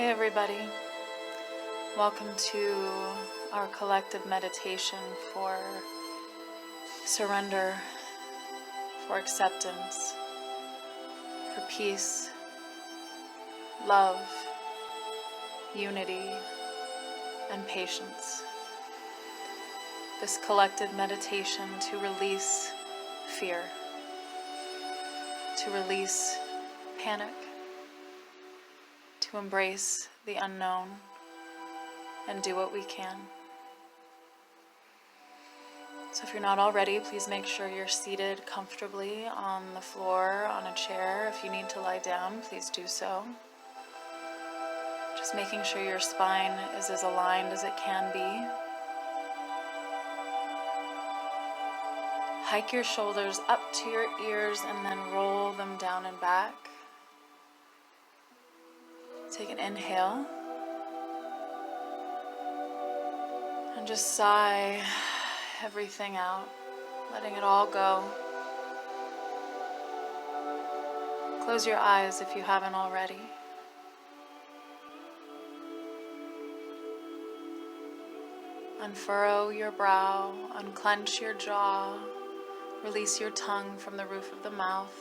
Hey everybody, welcome to our collective meditation for surrender, for acceptance, for peace, love, unity, and patience. This collective meditation to release fear, to release panic, to embrace the unknown and do what we can. So if you're not already, please make sure you're seated comfortably on the floor, on a chair. If you need to lie down, please do so. Just making sure your spine is as aligned as it can be. Hike your shoulders up to your ears and then roll them down and back. Take an inhale. And just sigh everything out, letting it all go. Close your eyes if you haven't already. Unfurrow your brow, unclench your jaw, release your tongue from the roof of the mouth.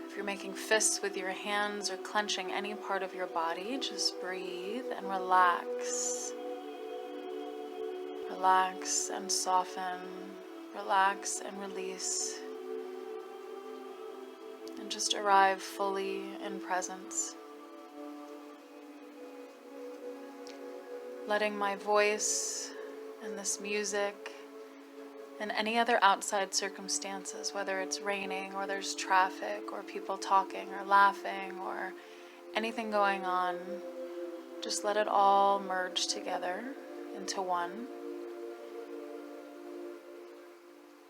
If you're making fists with your hands or clenching any part of your body, just breathe and relax. Relax and soften, relax and release, and just arrive fully in presence. Letting my voice and this music and any other outside circumstances, whether it's raining or there's traffic or people talking or laughing or anything going on, just let it all merge together into one.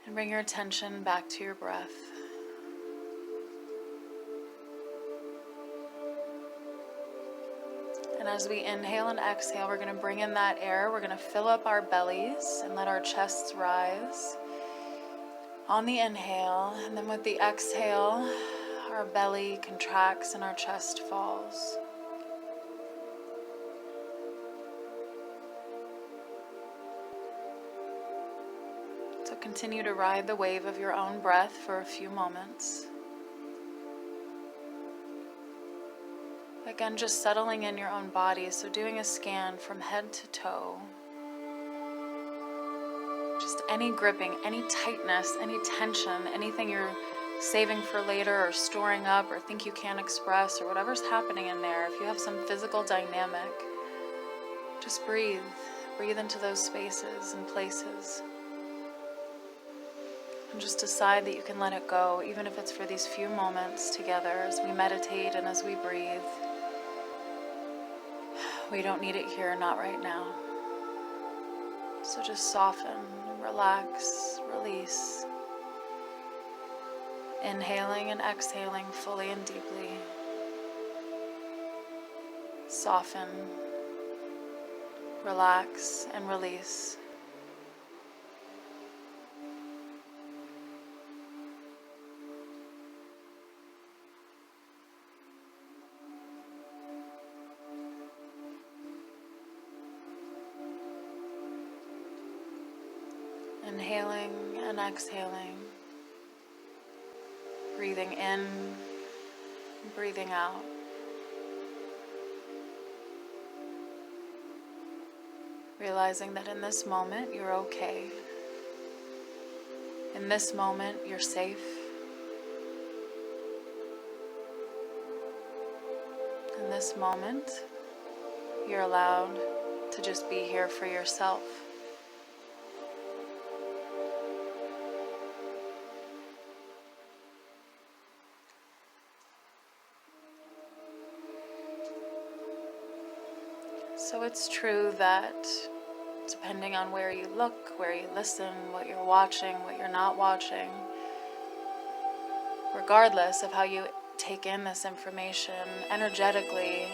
And bring your attention back to your breath. And as we inhale and exhale, we're going to bring in that air. We're going to fill up our bellies and let our chests rise on the inhale. And then with the exhale, our belly contracts and our chest falls. So continue to ride the wave of your own breath for a few moments. Again, just settling in your own body, so doing a scan from head to toe. Just any gripping, any tightness, any tension, anything you're saving for later or storing up or think you can't express or whatever's happening in there. If you have some physical dynamic, just breathe. Breathe into those spaces and places. And just decide that you can let it go, even if it's for these few moments together as we meditate and as we breathe. We don't need it here, not right now. So just soften, relax, release. Inhaling and exhaling fully and deeply. Soften, relax, and release. Inhaling and exhaling, breathing in, breathing out. Realizing that in this moment you're okay. In this moment you're safe. In this moment you're allowed to just be here for yourself. So it's true that depending on where you look, where you listen, what you're watching, what you're not watching, regardless of how you take in this information, energetically,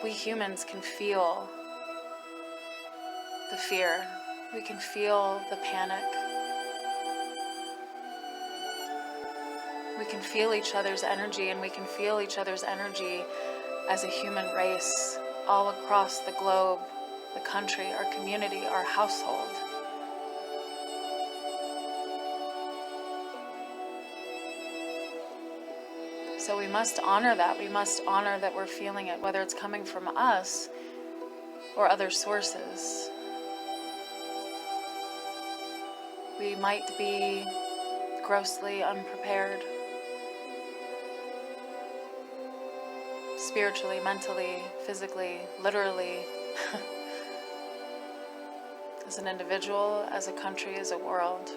we humans can feel the fear. We can feel the panic. We can feel each other's energy, and we can feel each other's energy as a human race, all across the globe, the country, our community, our household. So we must honor that. We must honor that we're feeling it, whether it's coming from us or other sources. We might be grossly unprepared, spiritually, mentally, physically, literally, as an individual, as a country, as a world.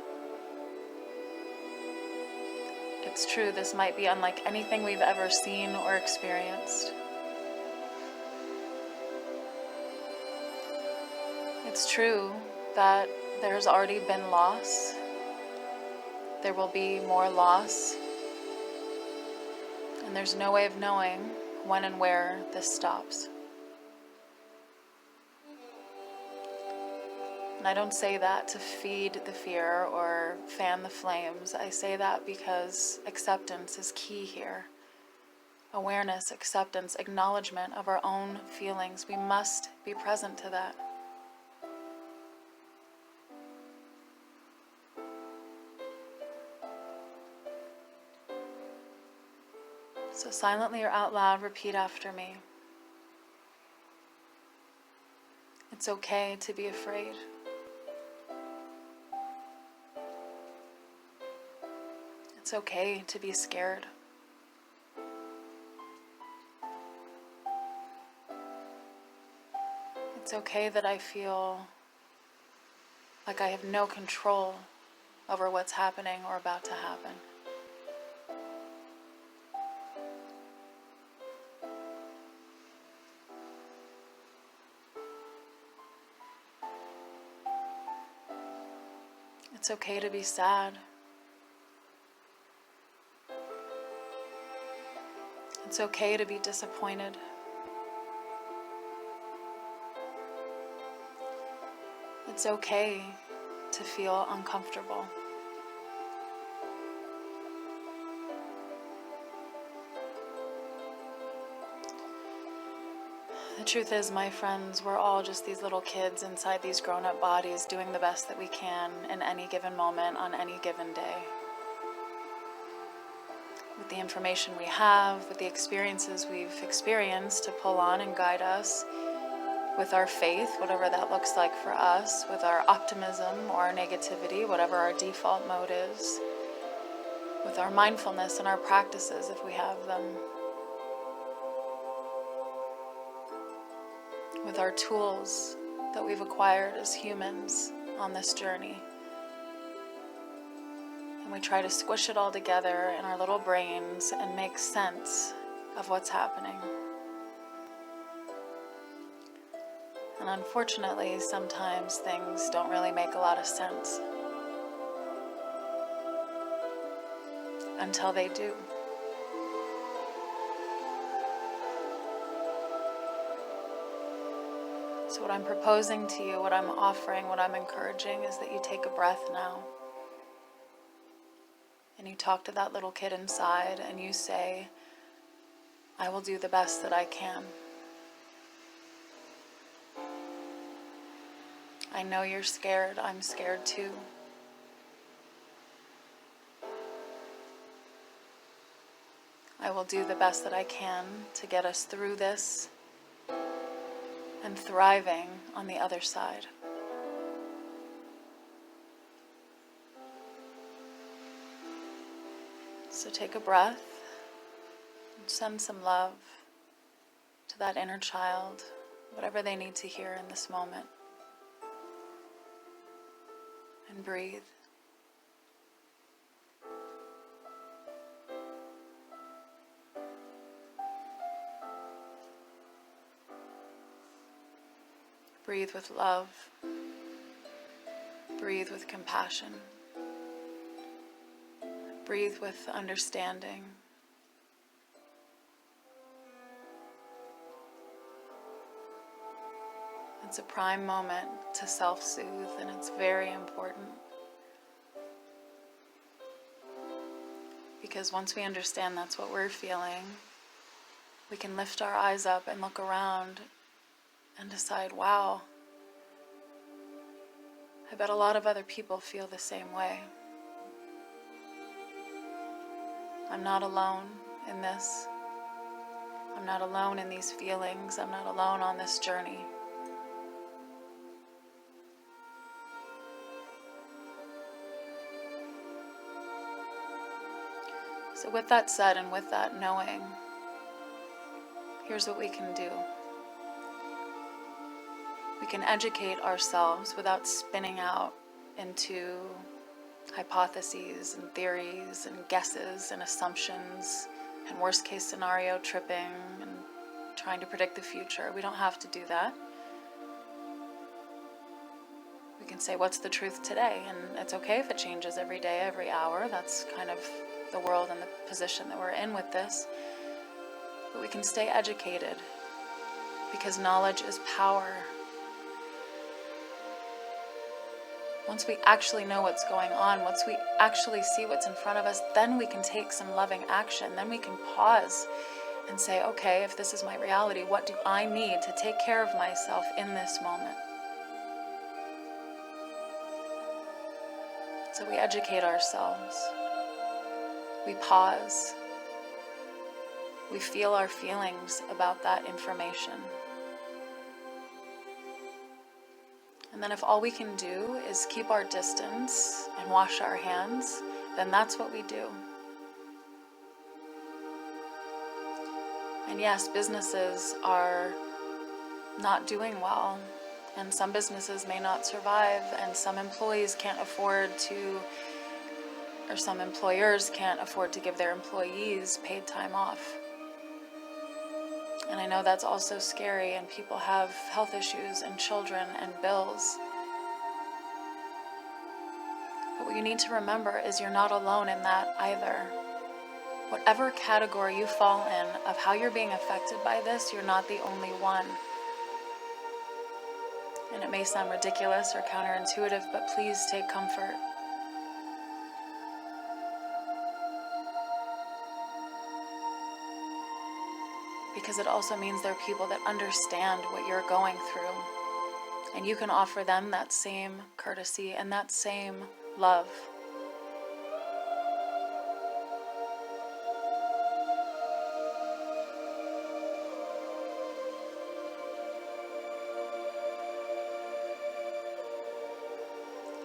It's true, this might be unlike anything we've ever seen or experienced. It's true that there's already been loss. There will be more loss. And there's no way of knowing when and where this stops. And I don't say that to feed the fear or fan the flames. I say that because acceptance is key here. Awareness, acceptance, acknowledgement of our own feelings. We must be present to that. So silently or out loud, repeat after me. It's okay to be afraid. It's okay to be scared. It's okay that I feel like I have no control over what's happening or about to happen. It's okay to be sad. It's okay to be disappointed. It's okay to feel uncomfortable. The truth is, my friends, we're all just these little kids inside these grown-up bodies doing the best that we can in any given moment on any given day. With the information we have, with the experiences we've experienced to pull on and guide us, with our faith, whatever that looks like for us, with our optimism or our negativity, whatever our default mode is, with our mindfulness and our practices if we have them, with our tools that we've acquired as humans on this journey. And we try to squish it all together in our little brains and make sense of what's happening. And unfortunately, sometimes things don't really make a lot of sense until they do. So what I'm proposing to you, what I'm offering, what I'm encouraging is that you take a breath now. And you talk to that little kid inside and you say, I will do the best that I can. I know you're scared. I'm scared too. I will do the best that I can to get us through this and thriving on the other side. So take a breath and send some love to that inner child, whatever they need to hear in this moment. And breathe. Breathe with love. Breathe with compassion. Breathe with understanding. It's a prime moment to self-soothe, and it's very important. Because once we understand that's what we're feeling, we can lift our eyes up and look around and decide, wow, I bet a lot of other people feel the same way. I'm not alone in this. I'm not alone in these feelings. I'm not alone on this journey. So with that said and with that knowing, here's what we can do. We can educate ourselves without spinning out into hypotheses and theories and guesses and assumptions and worst case scenario tripping and trying to predict the future. We don't have to do that. We can say, what's the truth today? And it's okay if it changes every day, every hour. That's kind of the world and the position that we're in with this. But we can stay educated because knowledge is power. Once we actually know what's going on, once we actually see what's in front of us, then we can take some loving action. Then we can pause and say, okay, if this is my reality, what do I need to take care of myself in this moment? So we educate ourselves. We pause. We feel our feelings about that information. And then if all we can do is keep our distance and wash our hands, then that's what we do. And yes, businesses are not doing well, and some businesses may not survive, and some employees can't afford to, or some employers can't afford to give their employees paid time off. And I know that's also scary, and people have health issues and children and bills. But what you need to remember is you're not alone in that either. Whatever category you fall in of how you're being affected by this, you're not the only one. And it may sound ridiculous or counterintuitive, but please take comfort. Because it also means there are people that understand what you're going through. And you can offer them that same courtesy and that same love.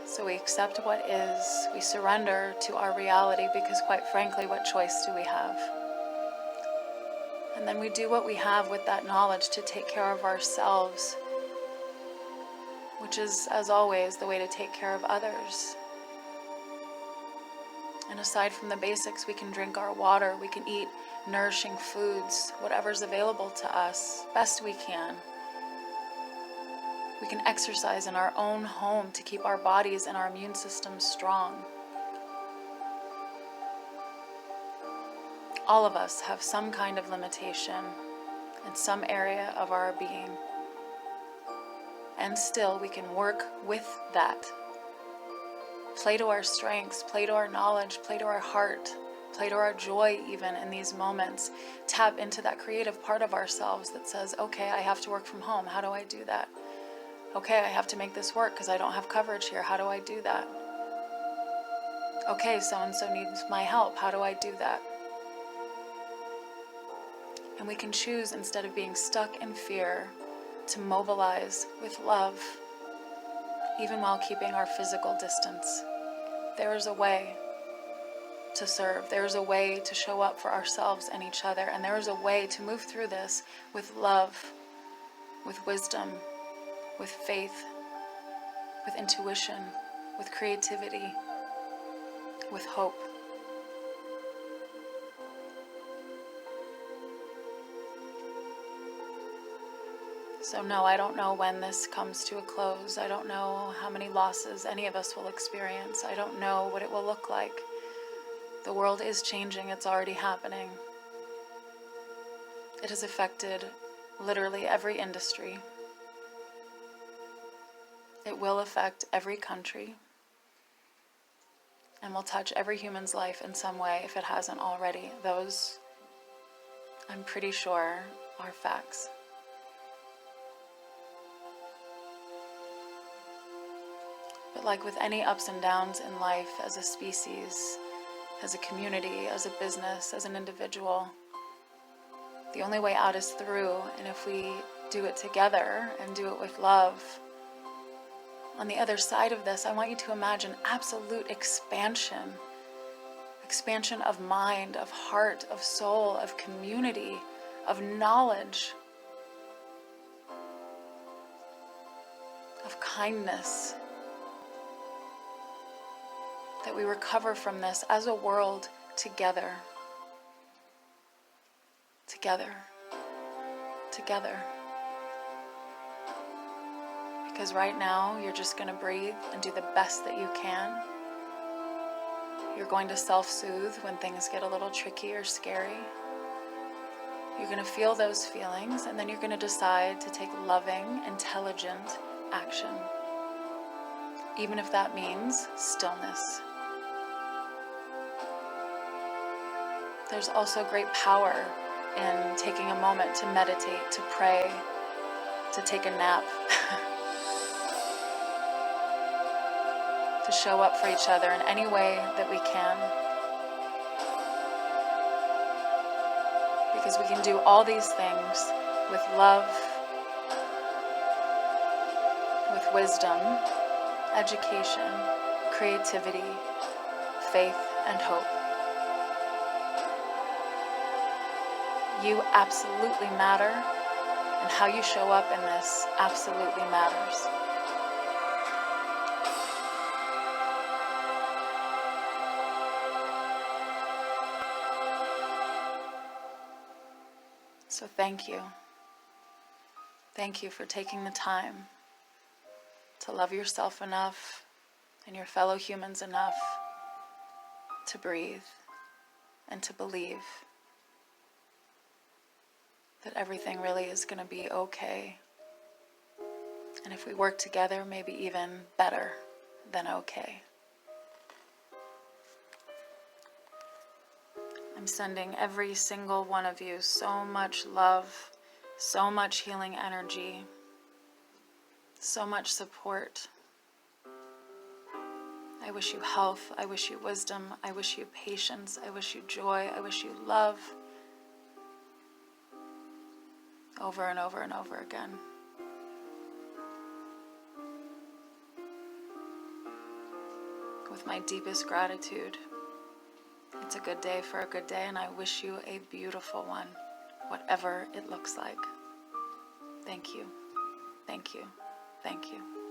So we accept what is, we surrender to our reality, because quite frankly, what choice do we have? And then we do what we have with that knowledge to take care of ourselves, which is, as always, the way to take care of others. And aside from the basics, we can drink our water, we can eat nourishing foods, whatever's available to us, best we can. We can exercise in our own home to keep our bodies and our immune systems strong. All of us have some kind of limitation in some area of our being. And still, we can work with that. Play to our strengths, play to our knowledge, play to our heart, play to our joy even in these moments. Tap into that creative part of ourselves that says, okay, I have to work from home. How do I do that? Okay, I have to make this work because I don't have coverage here. How do I do that? Okay, so-and-so needs my help. How do I do that? And we can choose, instead of being stuck in fear, to mobilize with love, even while keeping our physical distance. There is a way to serve. There is a way to show up for ourselves and each other. And there is a way to move through this with love, with wisdom, with faith, with intuition, with creativity, with hope. So no, I don't know when this comes to a close. I don't know how many losses any of us will experience. I don't know what it will look like. The world is changing. It's already happening. It has affected literally every industry. It will affect every country and will touch every human's life in some way if it hasn't already. Those I'm pretty sure are facts. But like with any ups and downs in life, as a species, as a community, as a business, as an individual, the only way out is through. And if we do it together and do it with love, on the other side of this, I want you to imagine absolute expansion. Expansion of mind, of heart, of soul, of community, of knowledge, of kindness. That we recover from this as a world together. Together. Together. Because right now, you're just going to breathe and do the best that you can. You're going to self-soothe when things get a little tricky or scary. You're going to feel those feelings, and then you're going to decide to take loving, intelligent action. Even if that means stillness. There's also great power in taking a moment to meditate, to pray, to take a nap, to show up for each other in any way that we can. Because we can do all these things with love, with wisdom, education, creativity, faith, and hope. You absolutely matter, and how you show up in this absolutely matters. So thank you. Thank you for taking the time to love yourself enough and your fellow humans enough to breathe and to believe that everything really is going to be okay. And if we work together, maybe even better than okay. I'm sending every single one of you so much love, so much healing energy, so much support. I wish you health, I wish you wisdom, I wish you patience, I wish you joy, I wish you love. Over and over and over again. With my deepest gratitude. It's a good day for a good day, and I wish you a beautiful one, whatever it looks like. Thank you. Thank you. Thank you.